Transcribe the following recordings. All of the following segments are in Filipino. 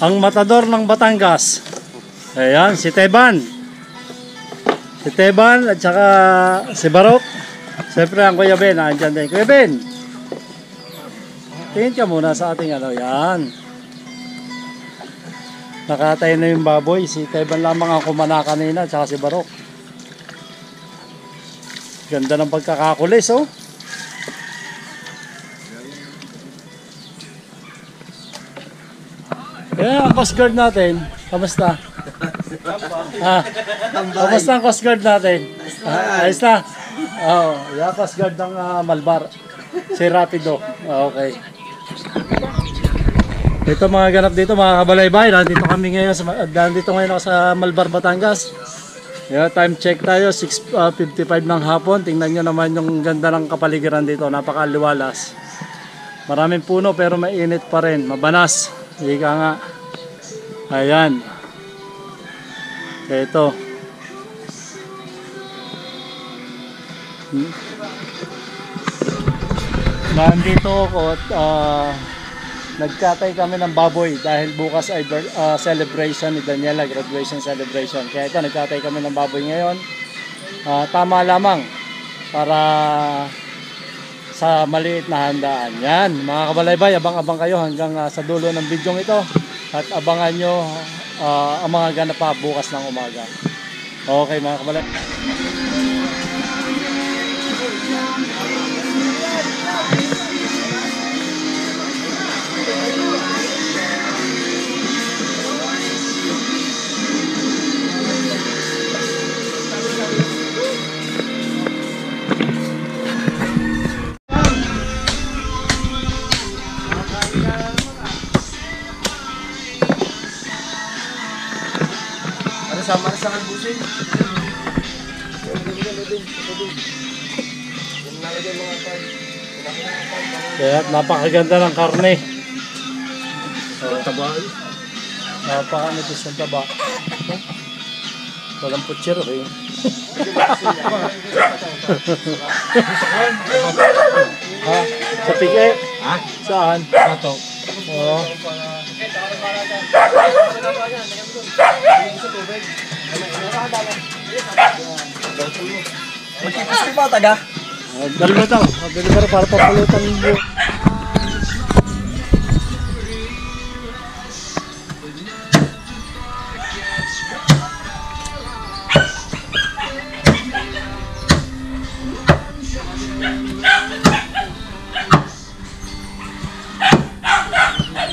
Ang matador ng Batangas. Ayan, si Teban. Si Teban at saka si Barok. Siyempre ang Kuya Ben, andyan din. Kuya Ben, tingin ka muna sa ating ano, yan. Nakatay na yung baboy. Si Teban lamang ang kumana kanina at saka si Barok. Ganda ng pagkakakulis, oh. Kaya ang Coast Guard natin, kamusta? Kamusta ang Coast Guard natin? Ayos na? Oo, yung Coast Guard ng Malbar. Si Rapido. Okay. Ito mga ganap dito, mga kabalaybay. Nandito kami ngayon ako sa Malbar, Batangas. Yeah, time check tayo, 6:55 ng hapon. Tingnan nyo naman yung ganda ng kapaligiran dito. Napakaliwalas. Maraming puno pero mainit pa rin. Mabanas. Ika nga. Ayan. Ito. Nandito ako at nagkatay kami ng baboy dahil bukas ay celebration ni Daniela, graduation celebration. Kaya ito, nagkatay kami ng baboy ngayon. Tama lamang para sa maliit na handaan. Yan, mga kabalaybay, abang-abang kayo hanggang sa dulo ng bidyong ito at abangan nyo ang mga ganap pa bukas ng umaga. Okay mga kabalaybay. Sama sa kalbusin. Kaya napakaganda ng karne. Taba. Napakanipis ng taba. Walang putsero eh. Ha? Sa pike? Ha? Saan? Ato. Oo. Magkipis ko ba taga? Dalawa daw. Dalawa para papulutan mo.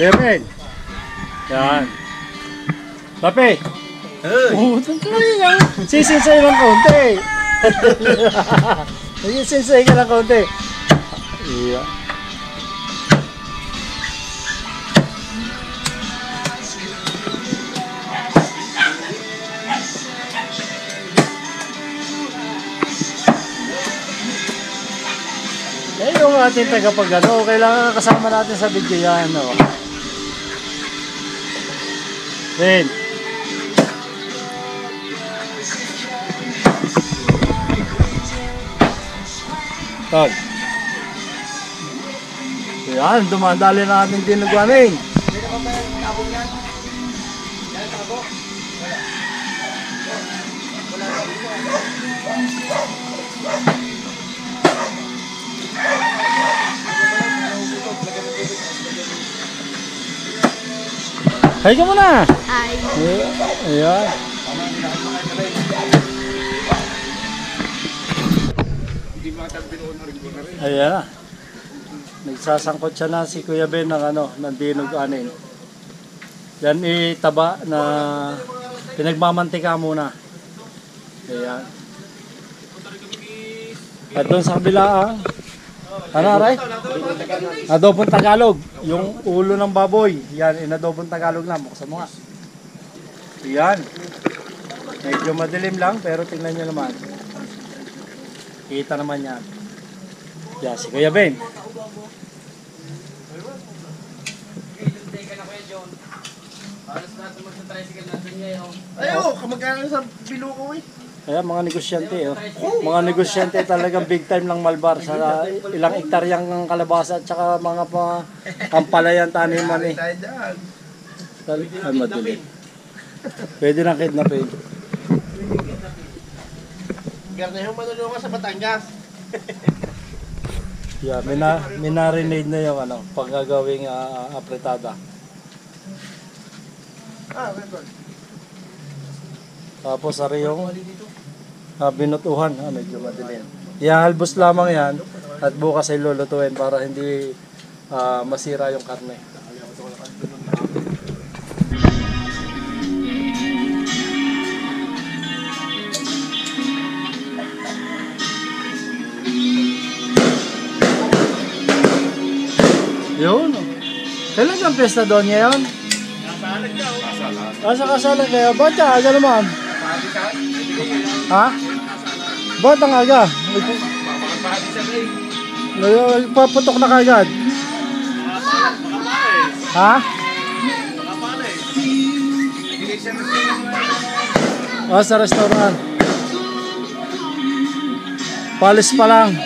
Kevin. Yan. Papi. Sisinsay ng konti. Sisinsay ka ng konti. Iya. Eh, yung ating tagapagano, kailangan kasama natin sa video yan, no? Then, tol. Yan, dumadali na ating dinugwaning. Hay ka muna. Hi. Ayan. Ayan na. Nagsasangkot siya na si Kuya Ben ng ng dinug-anin. Yan itaba na pinagmamantika muna. Ayan. At doon sa kabila ano aray? Adobong Tagalog. Yung ulo ng baboy. Yan, inadobong Tagalog na. Buksan mo nga. Yan. Medyo madilim lang pero tingnan nyo naman. Kita naman yan. Yan, si Kuya Ben. Ayo, kamag-anak sa Biluko eh. Kaya mga negosyante, oh. Mga negosyante talagang big time lang Malbar sa ilang hektaryang kalabasa at saka mga ampalayan taniman eh. Ay, madilim. Pwede nang kidnapin. Garneho manulungan sa Batangas. Yeah, minarinade na yung ano, panggagawing apretada. Record. Tapos ari yung binutuhan, medyo madilim. Ihalbos lamang yan at bukas ay lulutuin para hindi masira yung karne. Yun. Kailan ang pesta doon ngayon? Kasalan ka, Sa kasalan kayo. Ba't ka aga naman? Ha? Ba't ang aga? Paputok na kagad. Ha? Sa restaurant. Palis pa lang.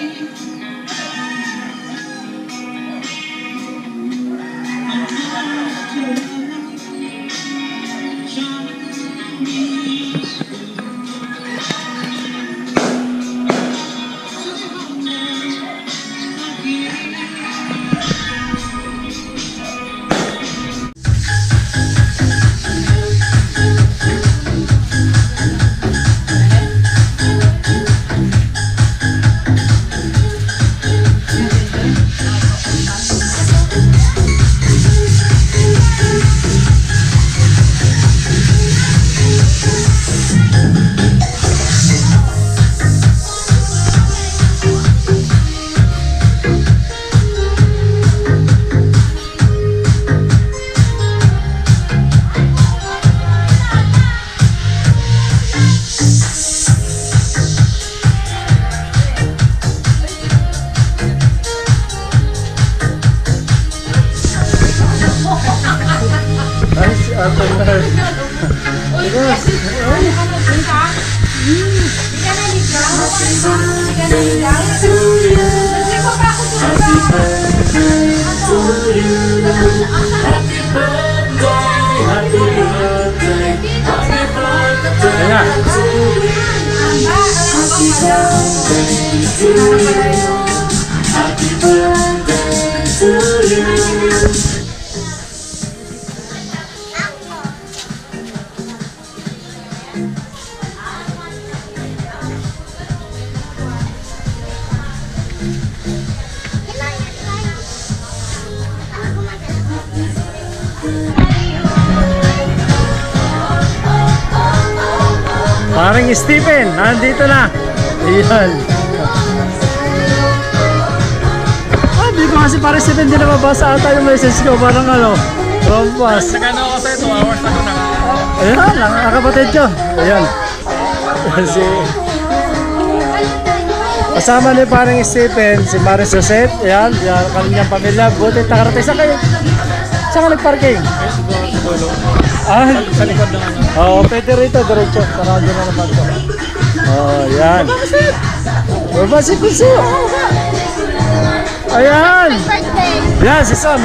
Parang Stephen, nandito na. Ayan. Di ko kasi parang Stephen, di na mabasa ata yung message ko. Parang ano, rompas. Nagano ako sa'yo, 2 hours ago na. Ayan, ang kapatid ko. Ayan. Kasama ni parang Stephen, si Maris Josette. Ayan, yung kanyang pamilya. Buti nakarating. Saan kayo? Saan ka nag-parking? Sa likod ng ano. Oo, pwede rito, diretso. Sarado na naman ko. Yan. Baba si Puso. Ayan. Yan, si Sam.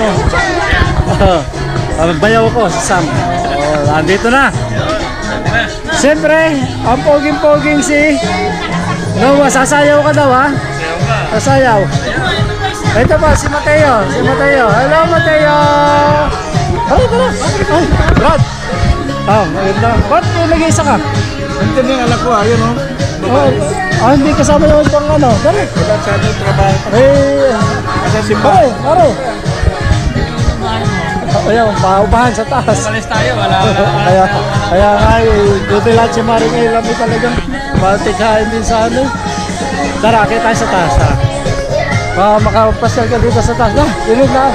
Bayaw ko, si Sam. Nandito na. Siyempre, ang poging-poging si Noah. Sasayaw ka daw, ha? Sasayaw. Ito pa, si Mateo. Hello, Mateo. Ay, tara. Ay, Brad. Maganda. Ba't nilagay isa ka? Nandiyan yung anak ko, ayun o. Hindi kasama yung pang ano. Dali. Wala sa ating trabaho. Kasi simba. Pare. Ayan, paupahan sa taas. Palis tayo, wala. Kaya nga, buti lahat si Maring ay lami talagang matikain din sa ano. Tara, kita tayo sa taas. Makapasyal ka dito sa taas. Dinig na.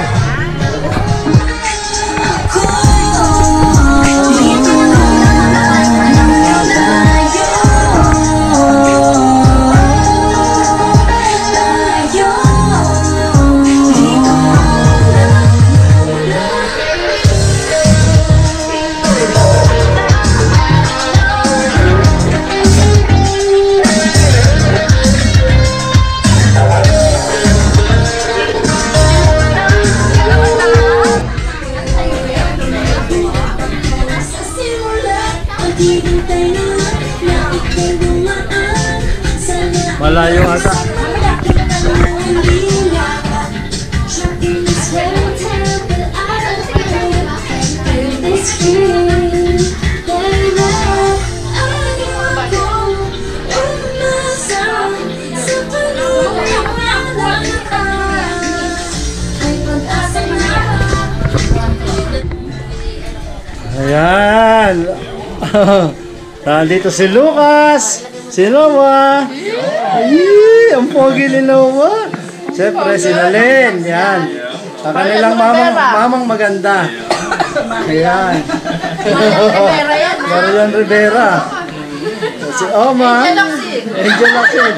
Malayo ata. Ayan. Nandito si Lucas. Si Noah. Ay, ang pogi ni Noah. Siyempre, si Nalen. Yan. Sa kanilang mamang maganda. Ayan. Marian Rivera. Si Oma. Angel Lacsin.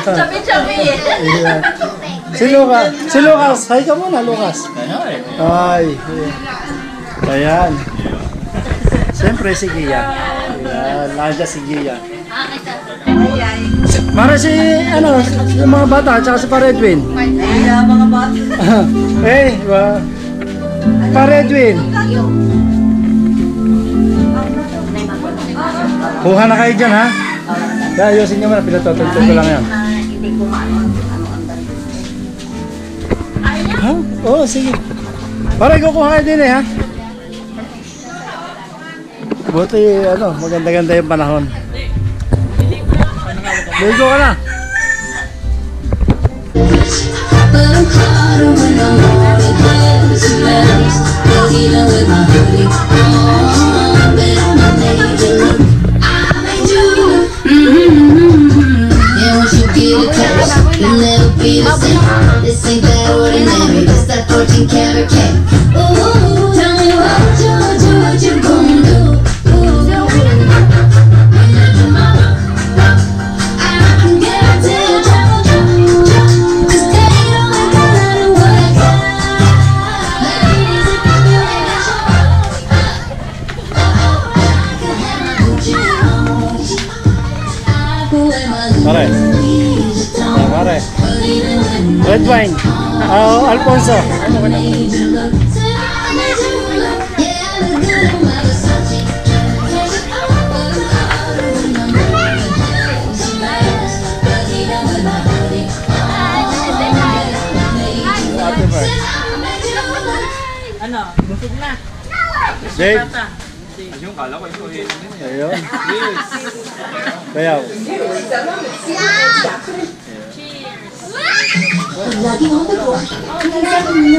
Chabi-chabi. Ayan. Si Lucas. Si Lucas. Hi ka muna, Lucas. Hi. Ayan. Siyempre si Gia. Ayan. Nandiyan si Gia. Mara si, ano, yung mga bata, tsaka si Paredwin. Mga bata. Eh, Paredwin. Kuha na kayo dyan, ha? Kaya ayusin nyo muna, pinatutugtog ko lang yan. Hindi ko maano Ha? Oo, sige. Pare, kukuha kayo din eh, ha? Buti, ano, maganda-ganda yung panahon. Ligo ka na. This ain't that ordinary, it's that 14 karat cake. Ooh, tell me what you gonna do. Ooh, I can guarantee you trouble, 'cause they don't like a lot of work. Ladies, if you ain't Pare. Pare. Red wine. Alfonso. Ano? Busog na. Dave. Yung kala ko ito eh. Ayun. Bayaw. Laging on the go.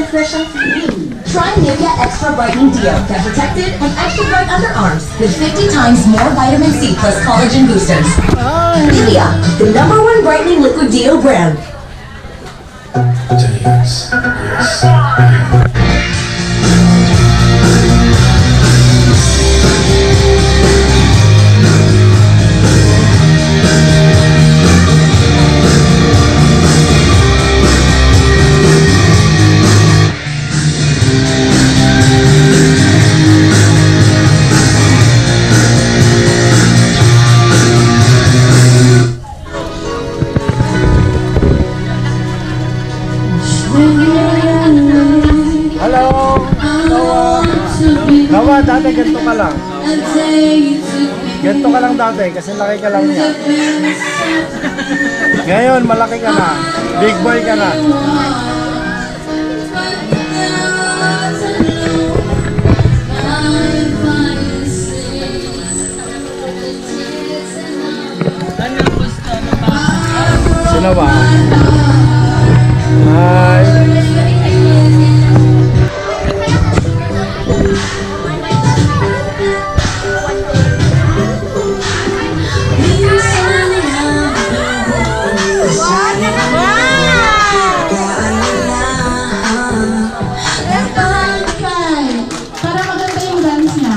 Fresh and clean. Try Nivea Extra Brightening Deo. Get protected and extra bright underarms with 50 times more vitamin C plus collagen boosters. Nivea, the #1 brightening liquid deo brand. Hello. Noah. Noah, dati ganito ka lang. Ganito ka lang dati kasi laki ka lang niya. Ngayon, malaki ka na. Big boy ka na. Sino ba? Hi. Para maganda yung dance na.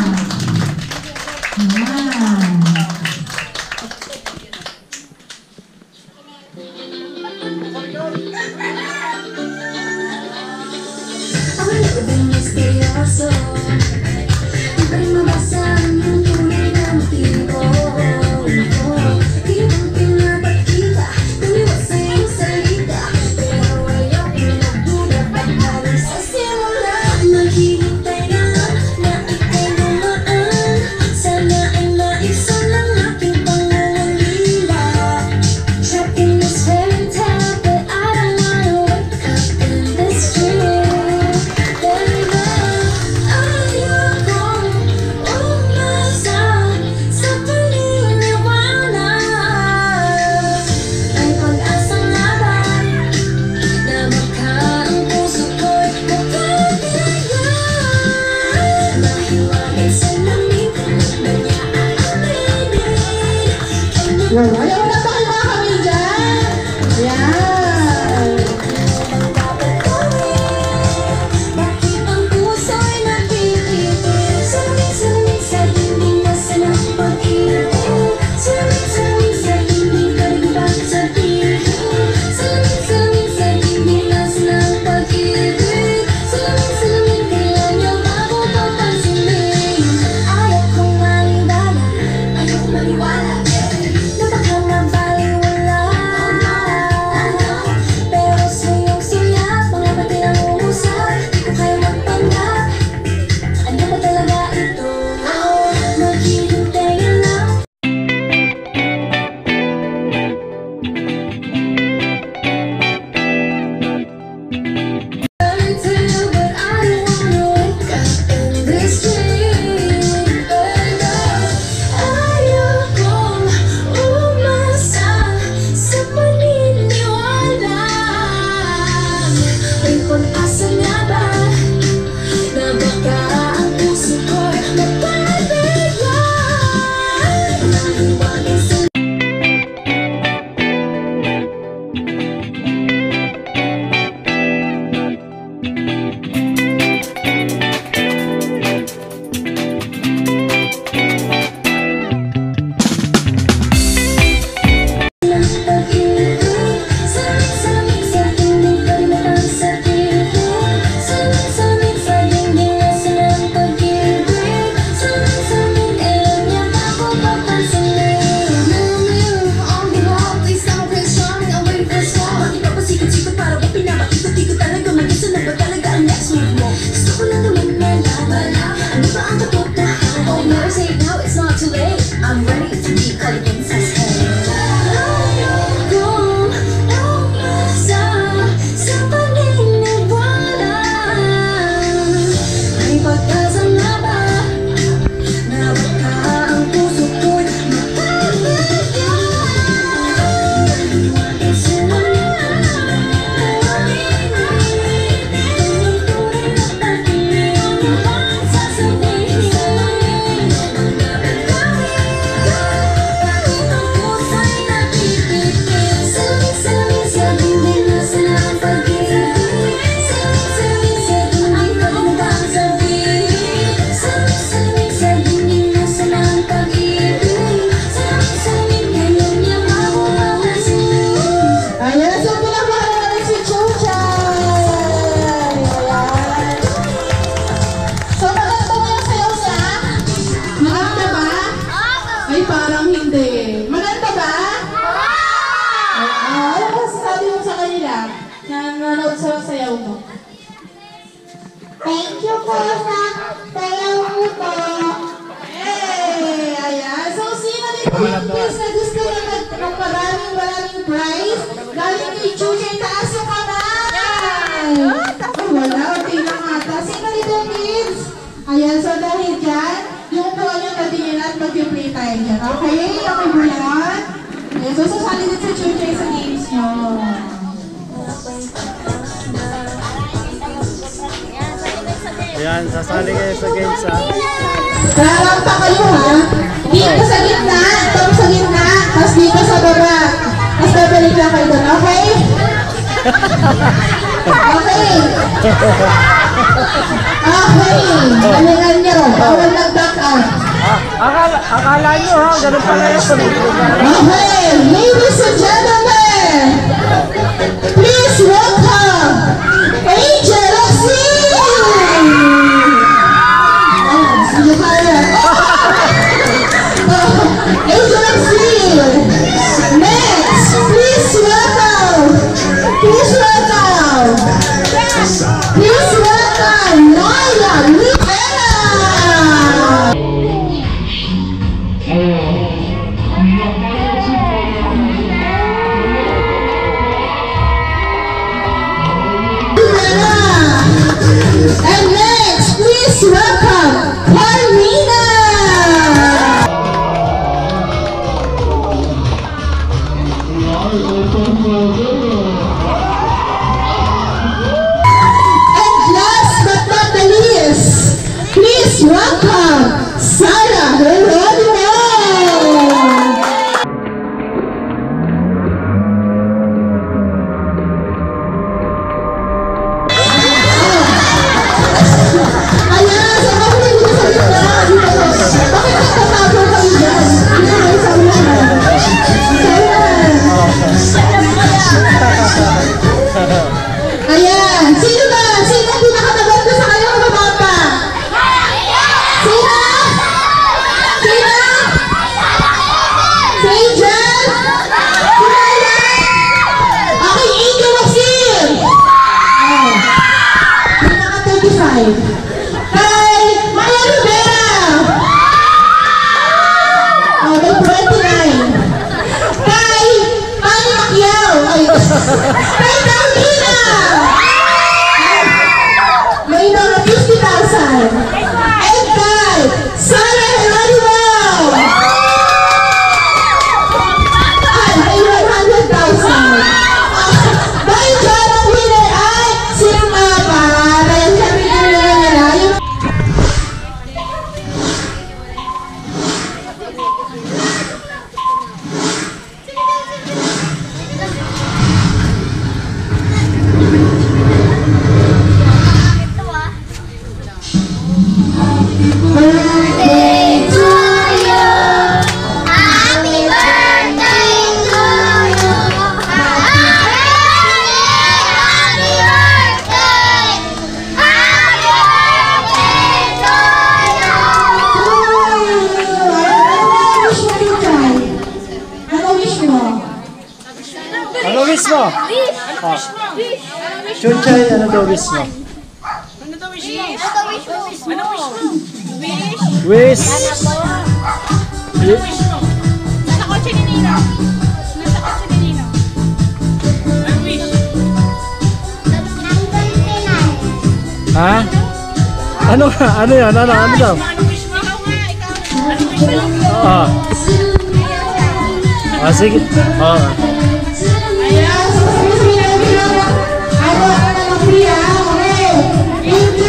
Sana ay Yun, ayaw na ba kayo mga kami dyan? Ayan. Bakit ang puso'y napipili? Salamin sa dingding na sanang pag-ibig. Salamin sa dingding kalibang sa piling. Salamin sa dingding na sanang pag-ibig. Salamin kailan niya bago papansinin. Ayaw kong maniwala, ayaw maniwala na baka mabaliwala. Pero sa iyong sulat, mga pati ang umusap, di ko kaya magpanggap. Ano ba talaga ito? Maghihintay na lang. Sorry to you, but I don't wanna wake up in this dream. Ayaw kong umasa sa paniniwala. May pag-asa nga ba na baka ang puso ko'y mapabigyan? Naniwala sa pag-ibig. Salamin sa dingding kalibang sa piling. Salamin sa dingding na sanang pag-ibig. Salamin kailan niya bago papansinin. On the wall, please don't question me. I'm waiting for a song. Bakit pa pasikot-sikot para ba pinapakikot-ikot talaga? Mag-isa na ba talaga ang next move mo? Gusto ko lang naman malaman. Ano ba ang katotohanan? Oh, never say it now, it's not too late. I'm ready to be kalibang sa head. Ayaw kong umasa sa paniniwala. May pag-asa nga ba na baka ang puso ko'y mapabigyan? Naniwala sila salamin sa dingding na sanang pag-ibig. Salamin sa dingding kalibang sa piling. Salamin sa dingding na sanang pag-ibig. Salamin kailan niya bago papansinin. Ayan, so pinapakala natin si Chuchay. Ayan. So, maganda ba yung sayaw niya? Maganda ba? Ay, parang hindi. Maganda ba? Ano ba sasabi mo sa kanila na nanonood sa sayaw mo? Thank you po sa sayaw mo po. Hey! Ayan. So, sino dito yung quiz na gusto niya ng maraming prize? Galing kay Chuchay, taas yung kamay! Oh, wala. Okay lang ata. Sino dito yung kids? Ayan. So, dahil dyan, yung buwan yung tatingin at mag-play tayo dyan. Okay? Okay ba yan? Ayan. So, sasali din sa Chuchay sa games nyo. Ayan, sasali kayo sa games ha. Kararampa kayo ha. Dito sa gitna, tapos sa gitna, tapos dito sa baba. Tapos babalik lang kayo doon, okay? Okay. Okay. Galingan nyo. Bawal nag-back out. Akala nyo ha, ganun pala yun. Okay. Ladies and gentlemen, please welcome Angel Oxy! Sige kaya. Angel Oxy! Next, please welcome! Please welcome! Please welcome Noya Rivera! And next, please welcome Carmina! And last but not the least, please welcome Sarah Heronimo! mo? Oh. Chuchay, ano daw wish mo? Wish. Nasa kotse ni Nino. Nasa kotse ni Nino. Ano wish? Ha? Ano nga? Ano yan? Ano daw? Ano wish mo? Ikaw nga, ikaw. Ano wish mo? Oo. Ah, sige. Oo. Ayan, so sige, ano naman Priya? Okay. In 3,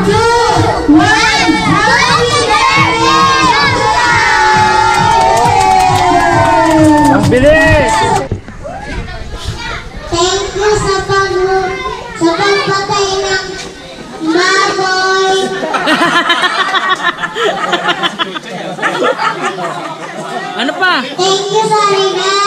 2, 1, happy birthday! Ang bilis! Thank you sa pagpatay ng baboy. Ano pa? Thank you sa regalo.